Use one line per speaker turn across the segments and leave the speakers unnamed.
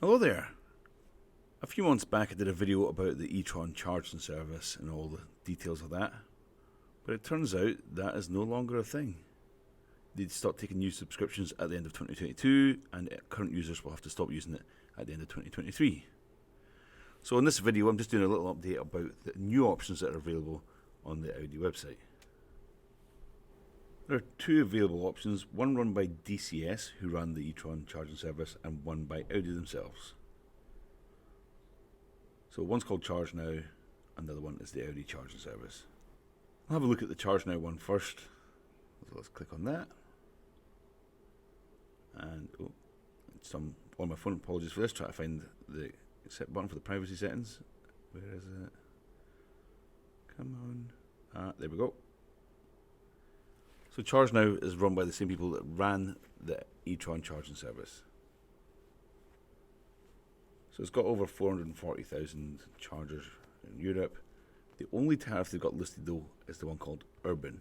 Hello there. A few months back I did a video about the e-tron charging service and all the details of that, but it turns out that is no longer a thing. They'd stopped taking new subscriptions at the end of 2022 and current users will have to stop using it at the end of 2023. So in this video I'm just doing a little update about the new options that are available on the Audi website. There are two available options, one run by DCS, who run the e-tron charging service, and one by Audi themselves. So one's called Charge Now, and the other one is the Audi Charging Service. I'll have a look at the Charge Now one first. So let's click on that. And on my phone, apologies for this, try to find the accept button for the privacy settings. Where is it? Come on. There we go. So Charge Now is run by the same people that ran the e-tron charging service. So it's got over 440,000 chargers in Europe. The only tariff they've got listed though is the one called Urban.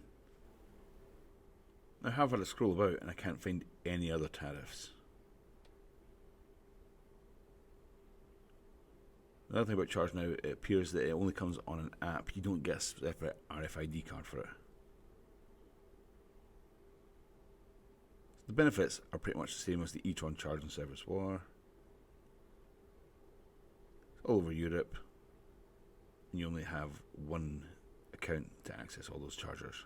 Now I have had a scroll about and I can't find any other tariffs. Another thing about Charge Now, it appears that it only comes on an app. You don't get a separate RFID card for it. The benefits are pretty much the same as the e-tron charging service were. All over Europe, and you only have one account to access all those chargers.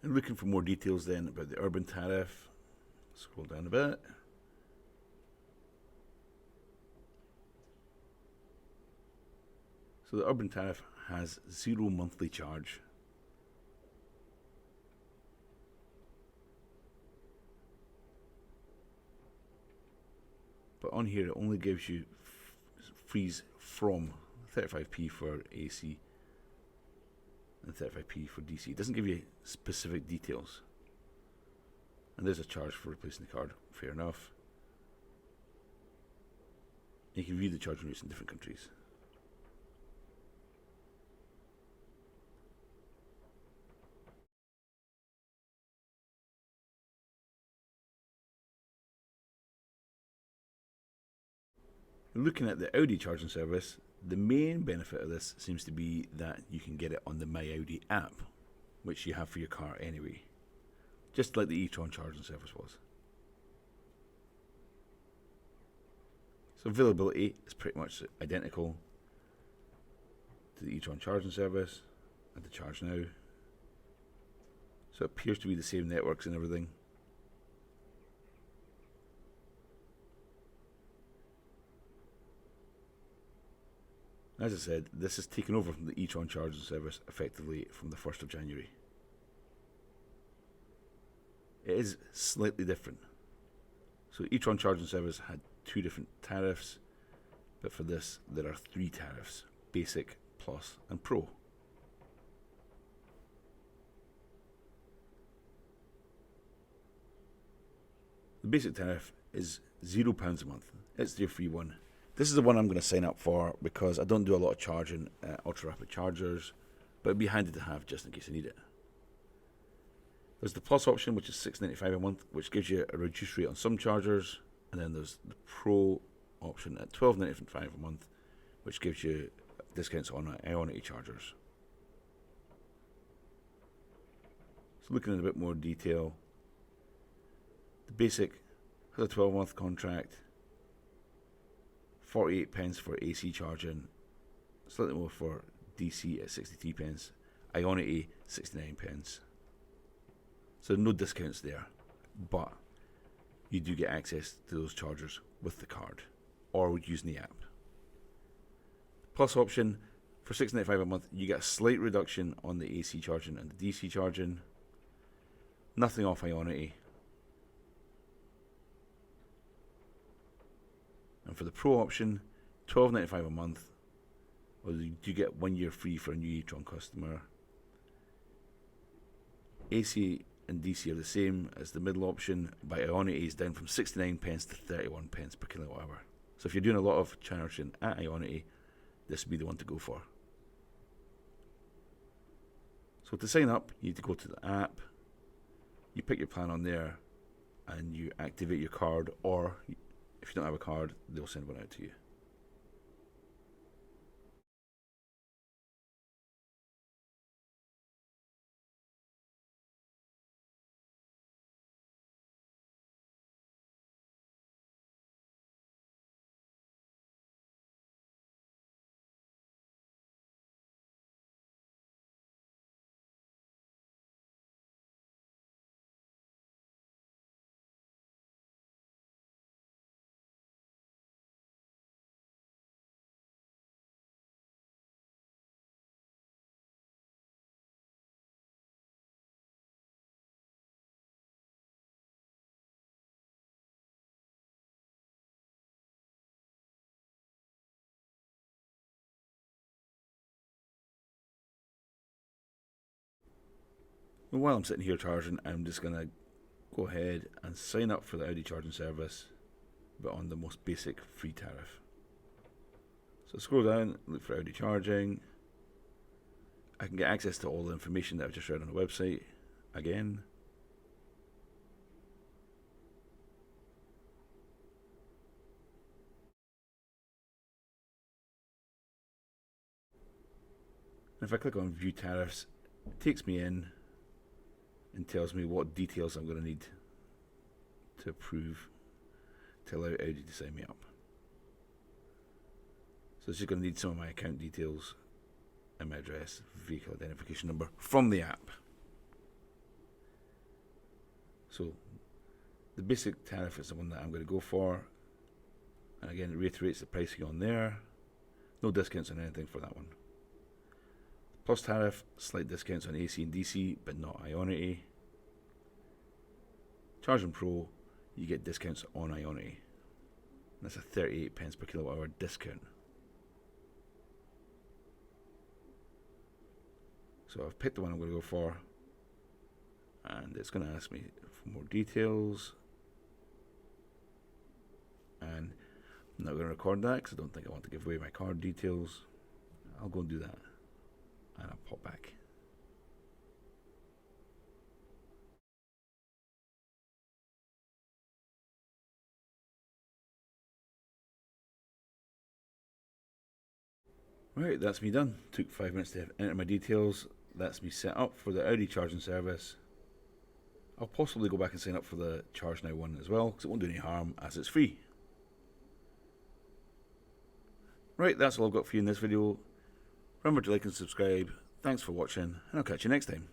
And looking for more details then about the Urban tariff, scroll down a bit. So the Urban tariff has 0 monthly charge. But on here it only gives you freeze from 35p for AC and 35p for DC. It doesn't give you specific details. And there's a charge for replacing the card, fair enough. You can view the charging rates in different countries. Looking at the Audi charging service, the main benefit of this seems to be that you can get it on the My Audi app, which you have for your car anyway, just like the e-tron charging service was. So availability is pretty much identical to the e-tron charging service and the Charge Now. So it appears to be the same networks and everything. As I said, this is taken over from the e-tron charging service effectively from the 1st of January. It is slightly different. So e-tron charging service had 2 different tariffs, but for this there are 3 tariffs: Basic, Plus and Pro. The basic tariff is £0 a month. It's their free one. This is the one I'm going to sign up for because I don't do a lot of charging at ultra rapid chargers, but it'd be handy to have just in case I need it. There's the Plus option, which is £6.95 a month, which gives you a reduced rate on some chargers, and then there's the Pro option at £12.95 a month, which gives you discounts on Ionity chargers. So looking in a bit more detail, the Basic has a 12-month contract. 48p for AC charging, slightly more for DC at 63p, Ionity 69p. So no discounts there, but you do get access to those chargers with the card or using the app. Plus option, for £6.95 a month, you get a slight reduction on the AC charging and the DC charging, nothing off Ionity. And for the Pro option, £12.95 a month, or you do get 1 year free for a new e-tron customer. AC and DC are the same as the middle option, but Ionity is down from 69p to 31p per kilowatt hour. So if you're doing a lot of charging at Ionity, this would be the one to go for. So to sign up, you need to go to the app, you pick your plan on there, and you activate your card, or if you don't have a card, they'll send one out to you. And while I'm sitting here charging, I'm just going to go ahead and sign up for the Audi charging service, but on the most basic free tariff. So scroll down, look for Audi Charging. I can get access to all the information that I've just read on the website again. And if I click on view tariffs, it takes me in and tells me what details I'm going to need to approve to allow Audi to sign me up. So it's just going to need some of my account details and my address, vehicle identification number from the app. So the basic tariff is the one that I'm going to go for, and again it reiterates the pricing on there. No discounts on anything for that one. Plus tariff, slight discounts on AC and DC, but not Ionity. Charging Pro, you get discounts on Ionity. That's a 38 pence per kilowatt hour discount. So I've picked the one I'm going to go for, and it's going to ask me for more details. And I'm not going to record that because I don't think I want to give away my card details. I'll go and do that, and I'll pop back. Right, that's me done. Took 5 minutes to enter my details. That's me set up for the Audi charging service. I'll possibly go back and sign up for the Charge Now one as well, because it won't do any harm as it's free. Right, that's all I've got for you in this video. Remember to like and subscribe. Thanks for watching, and I'll catch you next time.